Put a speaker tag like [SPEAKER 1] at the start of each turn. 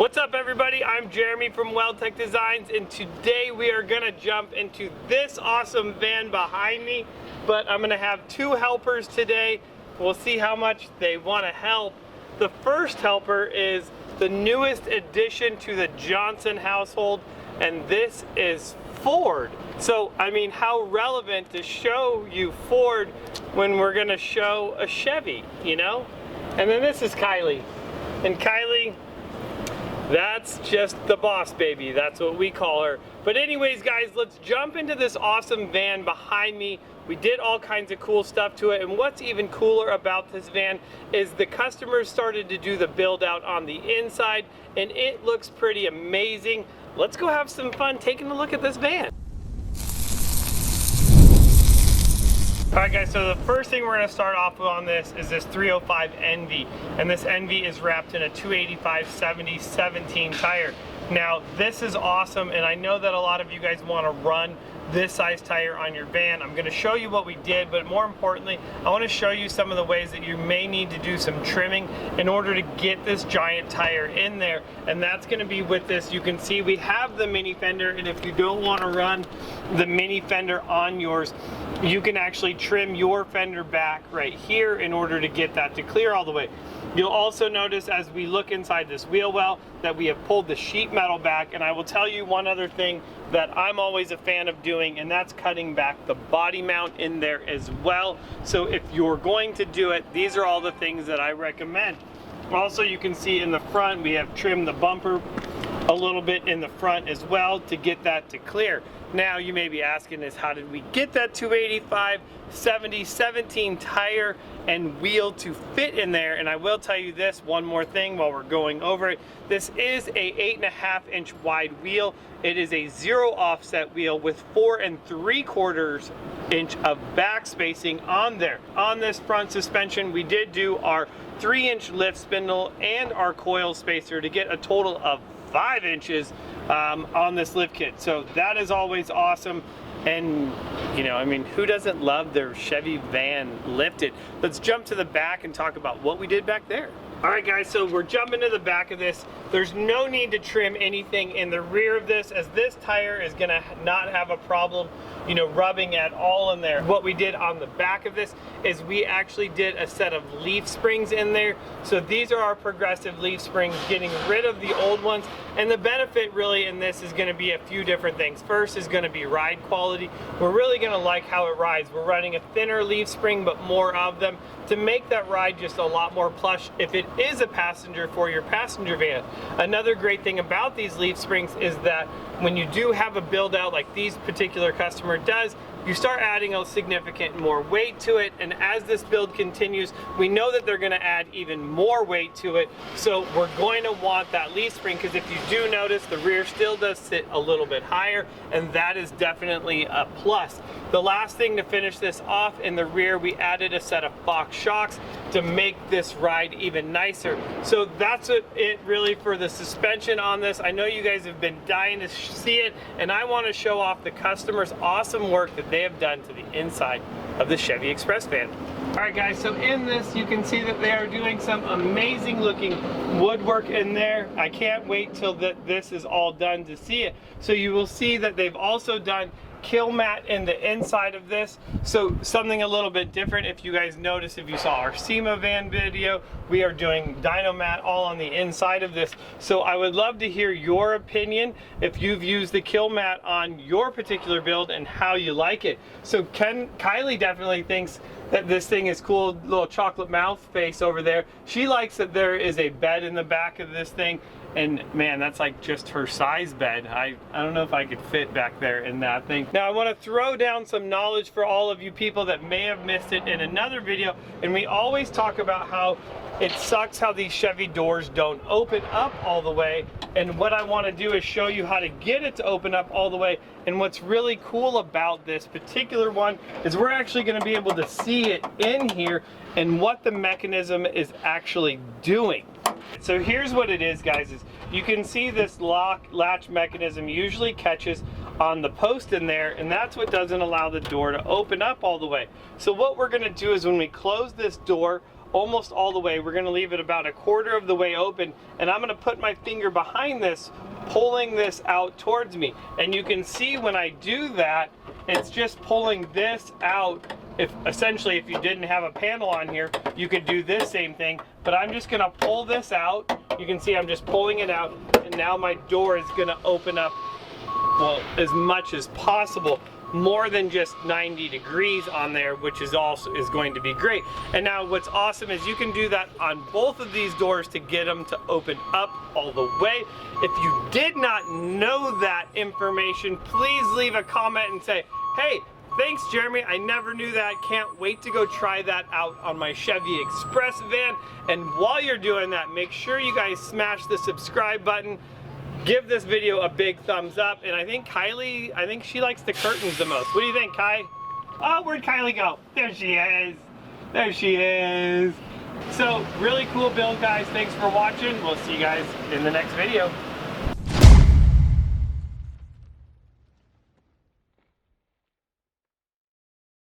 [SPEAKER 1] What's up everybody, I'm Jeremy from Weldtec Designs, and today we are gonna jump into this awesome van behind me, but I'm gonna have two helpers today. We'll see how much they wanna help. The first helper is the newest addition to the Johnson household, and this is Ford. So, I mean, how relevant to show you Ford when we're gonna show a Chevy, you know? And then this is Kylie. And Kylie, that's just the boss baby, that's what we call her. But anyways guys, let's jump into this awesome van behind me. We did all kinds of cool stuff to it, and what's even cooler about this van is the customers started to do the build out on the inside, and it looks pretty amazing. Let's go have some fun taking a look at this van. Alright guys, so the first thing we're going to start off with on this is this 305 Envy, and this Envy is wrapped in a 285/70/17 tire. Now this is awesome, and I know that a lot of you guys want to run this size tire on your van. I'm going to show you what we did, but more importantly, I want to show you some of the ways that you may need to do some trimming in order to get this giant tire in there, and that's going to be with this. You can see we have the mini fender, and if you don't want to run the mini fender on yours, you can actually trim your fender back right here in order to get that to clear all the way. You'll also notice as we look inside this wheel well that we have pulled the sheet metal back, and I will tell you one other thing that I'm always a fan of doing, and that's cutting back the body mount in there as well. So if you're going to do it, these are all the things that I recommend. Also, you can see in the front we have trimmed the bumper a little bit in the front as well to get that to clear. Now you may be asking is how did we get that 285/70/17 tire and wheel to fit in there? And I will tell you this one more thing while we're going over it. This is a 8.5 inch wide wheel. It is a 0 offset wheel with 4 3/4 inch of back spacing on there. On this front suspension, we did do our 3 inch lift spindle and our coil spacer to get a total of 5 inches on this lift kit. So that is always awesome. And you know, I mean, who doesn't love their Chevy van lifted? Let's jump to the back and talk about what we did back there. All right guys, so we're jumping to the back of this. There's no need to trim anything in the rear of this, as this tire is gonna not have a problem, you know, rubbing at all in there. What we did on the back of this is we actually did a set of leaf springs in there. So these are our progressive leaf springs, getting rid of the old ones. And the benefit really in this is gonna be a few different things. First is gonna be ride quality. We're really gonna like how it rides. We're running a thinner leaf spring, but more of them to make that ride just a lot more plush if it is a passenger for your passenger van. Another great thing about these leaf springs is that when you do have a build out like these particular customer does, you start adding a significant more weight to it, and as this build continues, we know that they're going to add even more weight to it. So we're going to want that leaf spring, because if you do notice, the rear still does sit a little bit higher, and that is definitely a plus. The last thing to finish this off, in the rear we added a set of Fox shocks to make this ride even nicer. So that's it really for the suspension on this. I know you guys have been dying to see it, and I want to show off the customer's awesome work that they have done to the inside of the Chevy Express van. All right guys, so in this you can see that they are doing some amazing looking woodwork in there. I can't wait till this is all done to see it. So you will see that they've also done kill mat in the inside of this, so something a little bit different. If you guys notice, if you saw our SEMA van video, we are doing dyno mat all on the inside of this. So I would love to hear your opinion if you've used the kill mat on your particular build and how you like it. So Kylie definitely thinks that this thing is cool, little chocolate mouth face over there. She likes that there is a bed in the back of this thing, and man, that's like just her size bed. I don't know if I could fit back there in that thing. Now I want to throw down some knowledge for all of you people that may have missed it in another video, and we always talk about how it sucks how these Chevy doors don't open up all the way, and what I want to do is show you how to get it to open up all the way. And what's really cool about this particular one is we're actually going to be able to see it in here and what the mechanism is actually doing. So here's what it is, guys, is you can see this latch mechanism usually catches on the post in there, and that's what doesn't allow the door to open up all the way. So what we're going to do is when we close this door, almost all the way. We're gonna leave it about a quarter of the way open, and I'm gonna put my finger behind this, pulling this out towards me. And you can see when I do that, it's just pulling this out. If essentially, if you didn't have a panel on here, you could do this same thing, but I'm just gonna pull this out. You can see I'm just pulling it out, and now my door is gonna open up, well, as much as possible, more than just 90 degrees on there, which is also going to be great. And now what's awesome is you can do that on both of these doors to get them to open up all the way. If you did not know that information, please leave a comment and say, hey, thanks Jeremy, I never knew that. Can't wait to go try that out on my Chevy Express van. And while you're doing that, make sure you guys smash the subscribe button. Give this video a big thumbs up, and I think Kylie, she likes the curtains the most. What do you think, Kai? Oh, where'd Kylie go? There she is. There she is. So, really cool build, guys. Thanks for watching. We'll see you guys in the next video.